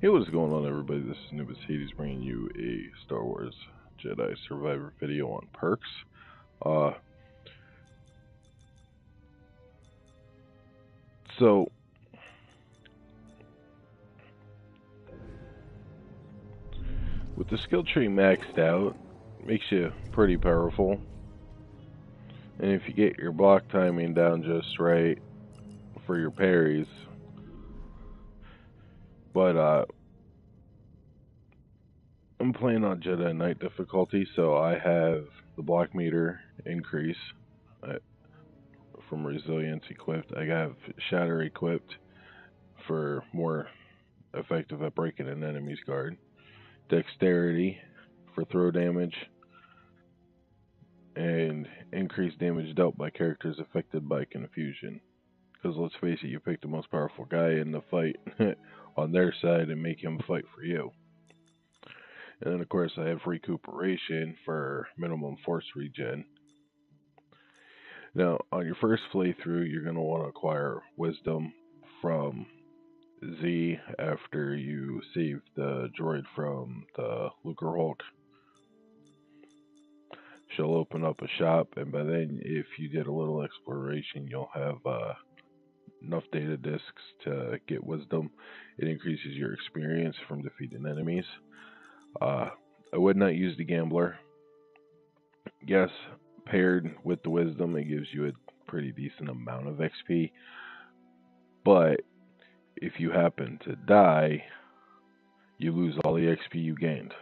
Hey, what is going on, everybody? This is Nubis Hades bringing you a Star Wars Jedi Survivor video on perks. So, with the skill tree maxed out, it makes you pretty powerful. And if you get your block timing down just right for your parries, but I'm playing on Jedi Knight difficulty, so I have the block meter increase from resilience equipped. I have shatter equipped for more effective at breaking an enemy's guard. Dexterity for throw damage, and increased damage dealt by characters affected by confusion. Because let's face it, you pick the most powerful guy in the fight on their side and make him fight for you. And then of course I have recuperation for minimum force regen. Now on your first playthrough you're going to want to acquire wisdom from Z after you save the droid from the Lucre Hulk. She'll open up a shop, and by then, if you did a little exploration, you'll have enough data discs to get wisdom. It increases your experience from defeating enemies. I would not use the gambler. Yes, paired with the wisdom, it gives you a pretty decent amount of XP. But if you happen to die, you lose all the XP you gained.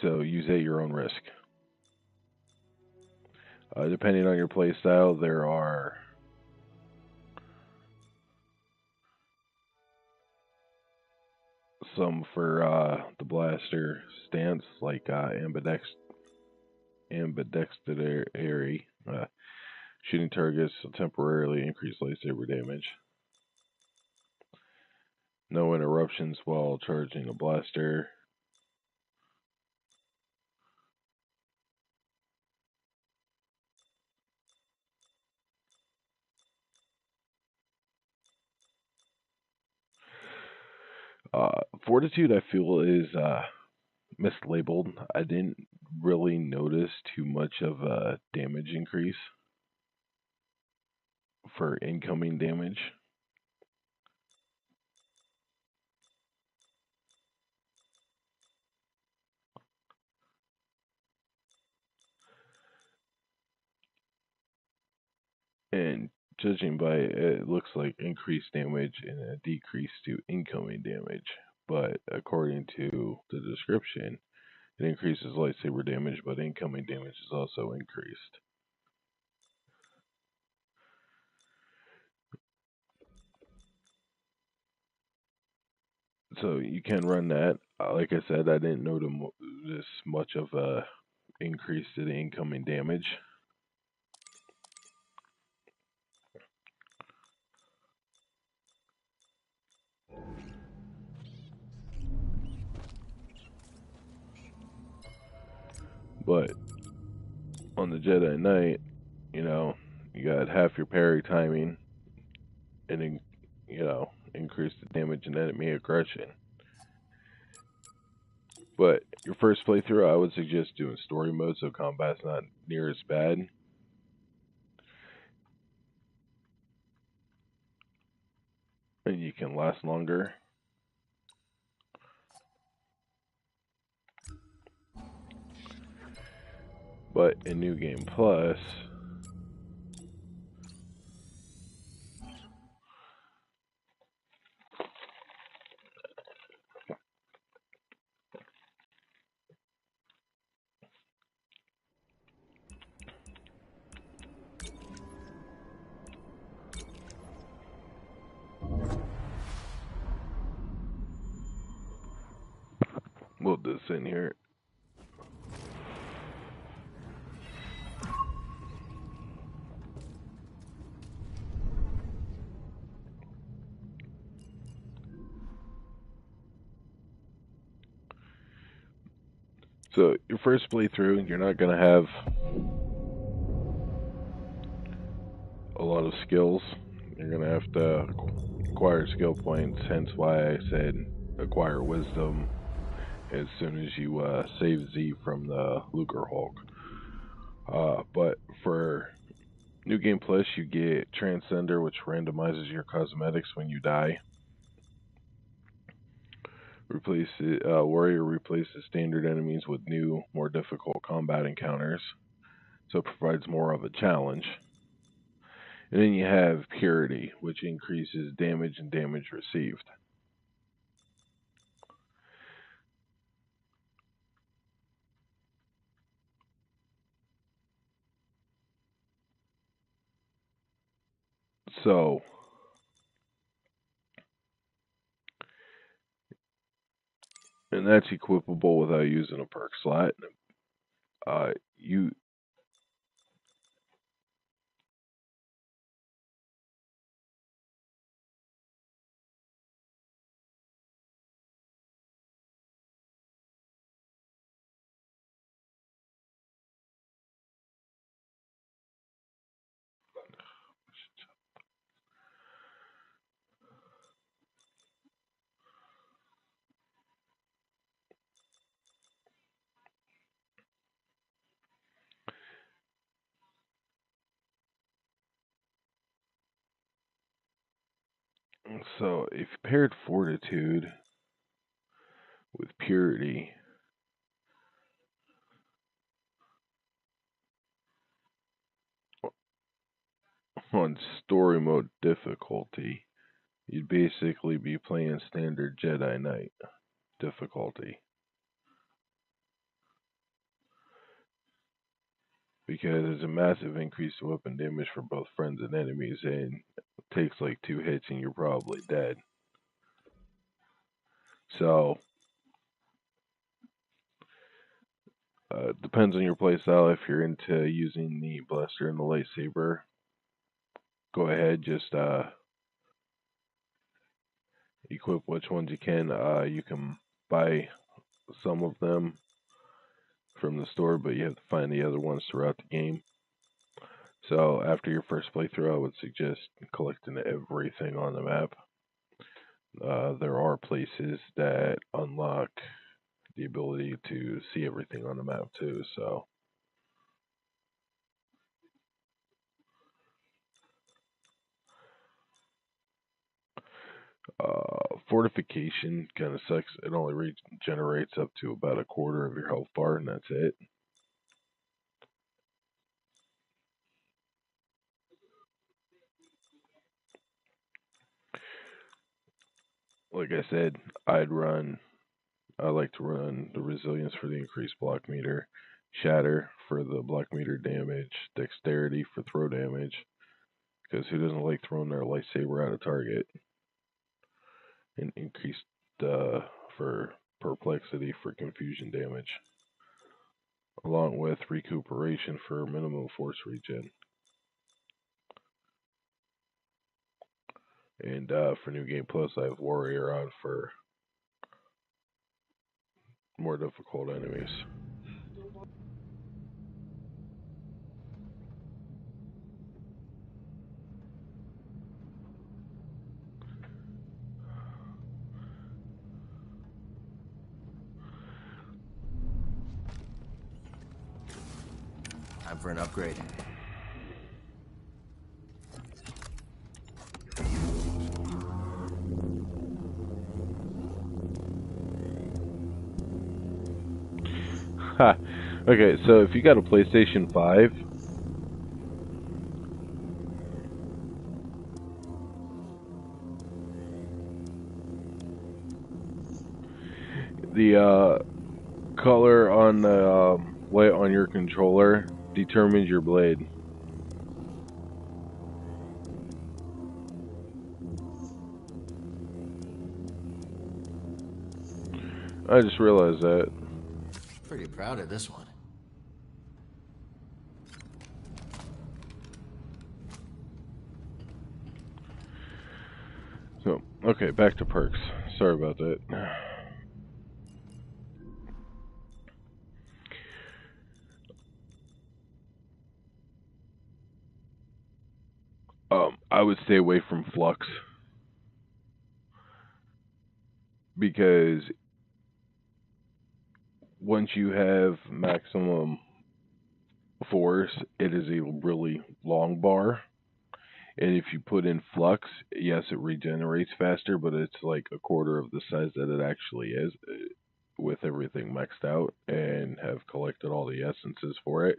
So use at your own risk. Depending on your playstyle, there are some for the blaster stance, like ambidextrous, shooting targets will temporarily increase lightsaber damage. No interruptions while charging a blaster. Fortitude, I feel, is mislabeled. I didn't really notice too much of a damage increase for incoming damage. And judging by it, it looks like increased damage and a decrease to incoming damage. But according to the description, it increases lightsaber damage, but incoming damage is also increased. So you can run that. Like I said, I didn't notice much of a increase to the incoming damage. But on the Jedi Knight, you got half your parry timing and, increase the damage and enemy aggression. But your first playthrough, I would suggest doing story mode so combat's not near as bad. And you can last longer. But in New Game Plus, we'll do this in here. So your first playthrough, you're not going to have a lot of skills. You're going to have to acquire skill points, hence why I said acquire wisdom as soon as you save Z from the Luger Hulk. But for New Game Plus, you get Transcender, which randomizes your cosmetics when you die. Warrior replaces standard enemies with new, more difficult combat encounters, so it provides more of a challenge. And then you have Purity, which increases damage and damage received. So, and that's equipable without using a perk slot. You so if you paired Fortitude with Purity, on story mode difficulty, you'd basically be playing standard Jedi Knight difficulty. Because there's a massive increase in weapon damage for both friends and enemies, and it takes like 2 hits and you're probably dead. So, depends on your playstyle. If you're into using the blaster and the lightsaber, go ahead, just equip which ones you can. You can buy some of them from the store, but you have to find the other ones throughout the game. So after your first playthrough, I would suggest collecting everything on the map. There are places that unlock the ability to see everything on the map too, so fortification kind of sucks. It only regenerates up to about a quarter of your health bar, and that's it. Like I said, I like to run the resilience for the increased block meter, shatter for the block meter damage, dexterity for throw damage, because who doesn't like throwing their lightsaber at a target, and increased for perplexity for confusion damage, along with recuperation for minimum force regen. And for New Game Plus, I have Warrior on for more difficult enemies. Time for an upgrade. Ha. Okay, so if you got a PlayStation 5, the color on the light on your controller determines your blade. I just realized that. Pretty proud of this one. So, okay, back to perks. Sorry about that. I would stay away from Flux. because once you have maximum force, it is a really long bar. And if you put in flux, yes, it regenerates faster, but it's like a quarter of the size that it actually is with everything maxed out and have collected all the essences for it.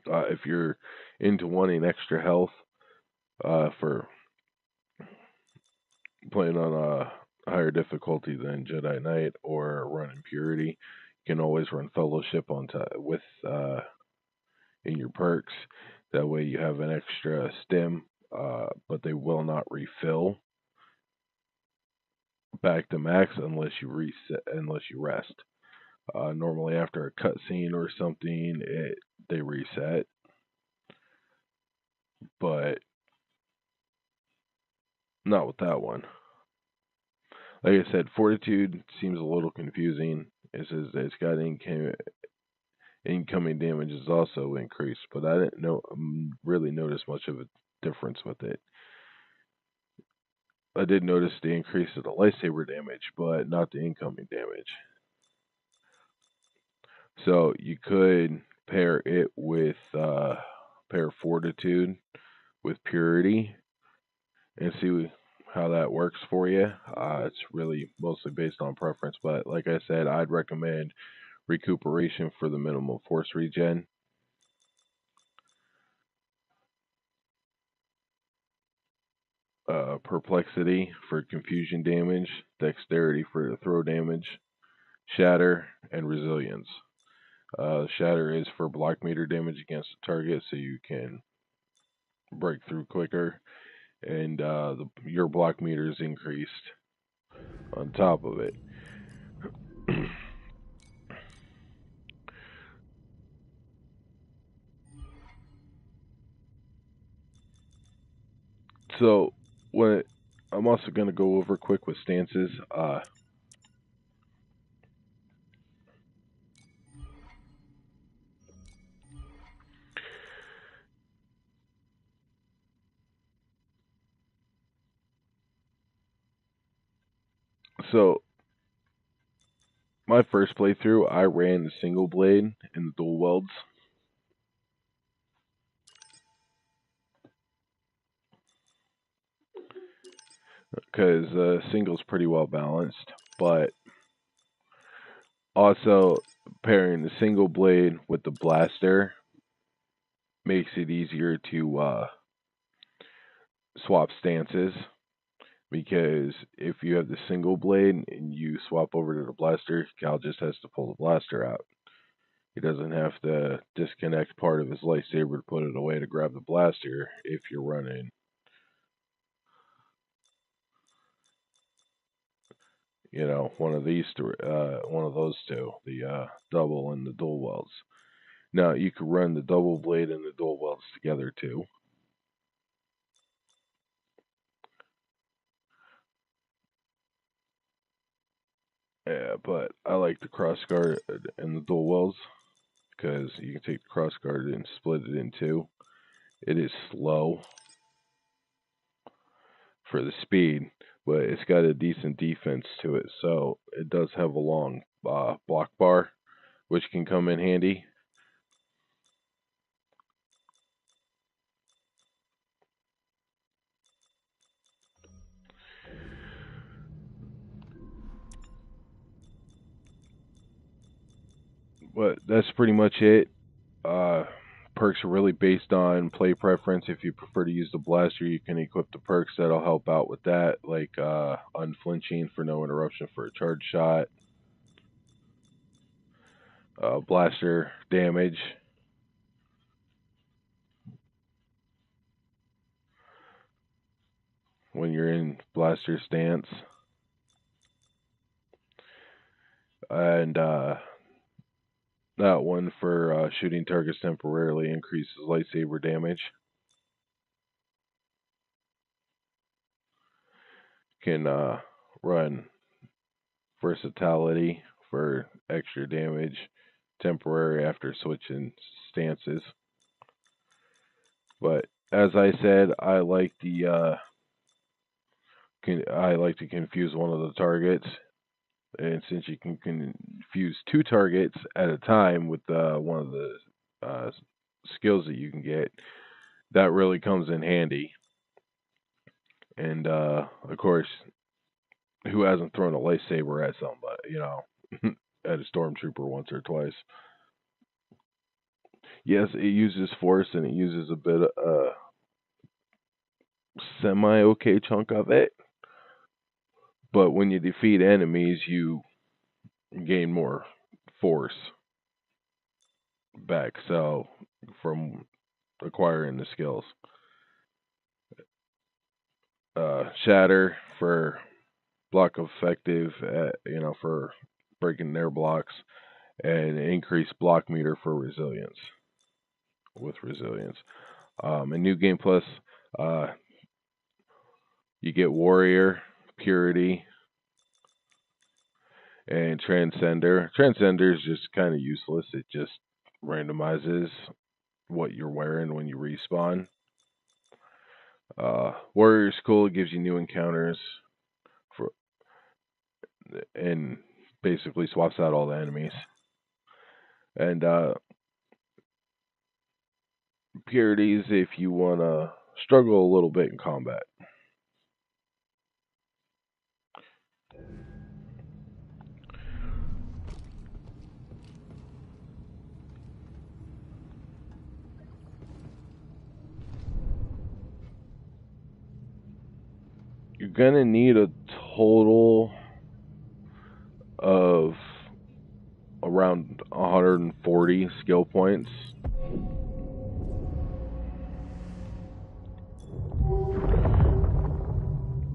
If you're into wanting extra health for playing on a higher difficulty than Jedi Knight or running Purity, you can always run Fellowship on with in your perks. That way you have an extra stim, but they will not refill back to max unless you reset, unless you rest. Normally after a cutscene or something, they reset, but not with that one. Like I said, Fortitude seems a little confusing. It says that it's got incoming damage is also increased, but I didn't really notice much of a difference with it. I did notice the increase of the lightsaber damage, but not the incoming damage. So you could pair it with pair Fortitude with Purity and see how that works for you. It's really mostly based on preference, but like I said, I'd recommend Recuperation for the minimum force regen. Perplexity for confusion damage, Dexterity for the throw damage, Shatter, and Resilience. Shatter is for block meter damage against the target, so you can break through quicker, and your block meter is increased on top of it. So, what I'm also going to go over quick with stances. So, my first playthrough, I ran the single blade and the dual welds. Because single's pretty well balanced, but also pairing the single blade with the blaster makes it easier to swap stances. Because if you have the single blade and you swap over to the blaster, Cal just has to pull the blaster out. He doesn't have to disconnect part of his lightsaber to put it away to grab the blaster if you're running, one of these two, one of those two, the double and the dual welds. Now you could run the double blade and the dual welds together too. Yeah, but I like the cross guard and the dual welds because you can take the cross guard and split it in two. It is slow for the speed, but it's got a decent defense to it, so it does have a long block bar, which can come in handy. But that's pretty much it. Uh, Perks are really based on play preference. If you prefer to use the blaster, you can equip the perks that'll help out with that, like unflinching for no interruption for a charge shot, blaster damage when you're in blaster stance, and that one for shooting targets temporarily increases lightsaber damage. Can run versatility for extra damage temporary after switching stances. But as I said, I like to confuse one of the targets, and since you can confuse two targets at a time with one of the uh, skills that you can get, that really comes in handy. And of course, who hasn't thrown a lightsaber at somebody, at a stormtrooper once or twice? Yes, it uses force and it uses a bit semi okay chunk of it. But when you defeat enemies, you gain more force back. So from acquiring the skills, shatter for block effective, for breaking their blocks, and increase block meter for resilience. With resilience, in New Game Plus, you get Warrior, Purity, and Transcender. Transcender is just kind of useless. It just randomizes what you're wearing when you respawn. Warrior's cool. It gives you new encounters and basically swaps out all the enemies. And Purities if you want to struggle a little bit in combat. You're going to need a total of around 140 skill points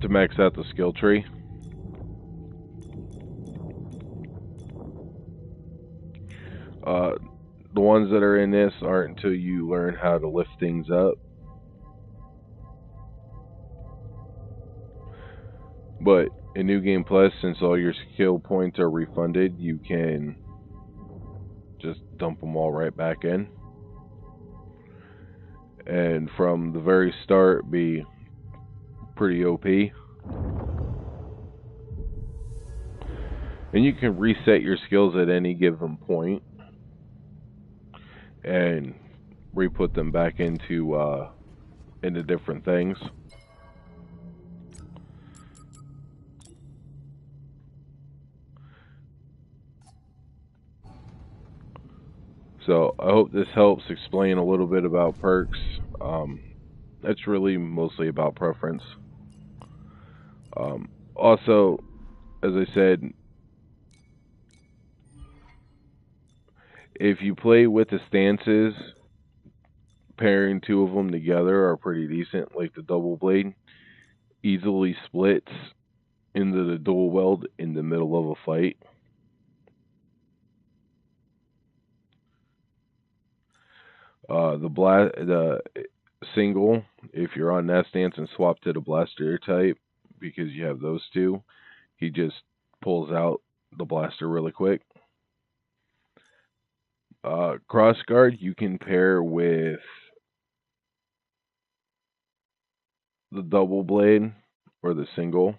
to max out the skill tree. The ones that are in this aren't until you learn how to lift things up. But in New Game Plus, since all your skill points are refunded, you can just dump them all right back in. And from the very start, be pretty OP. And you can reset your skills at any given point and re-put them back into different things. So I hope this helps explain a little bit about perks. It's really mostly about preference. Also, as I said, if you play with the stances, pairing two of them together are pretty decent. Like the double blade easily splits into the dual weld in the middle of a fight. The single, if you're on that stance and swap to the blaster type, because you have those two, he just pulls out the blaster really quick. Crossguard you can pair with the double blade or the single.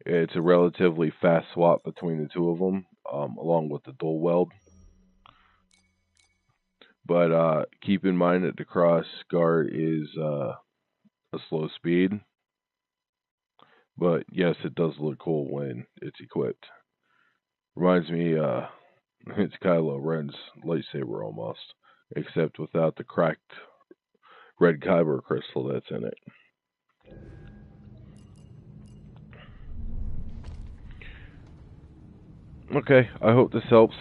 It's a relatively fast swap between the two of them, along with the dual weld. But keep in mind that the cross guard is a slow speed. But yes, it does look cool when it's equipped. Reminds me, it's Kylo Ren's lightsaber almost, except without the cracked red kyber crystal that's in it. Okay, I hope this helps.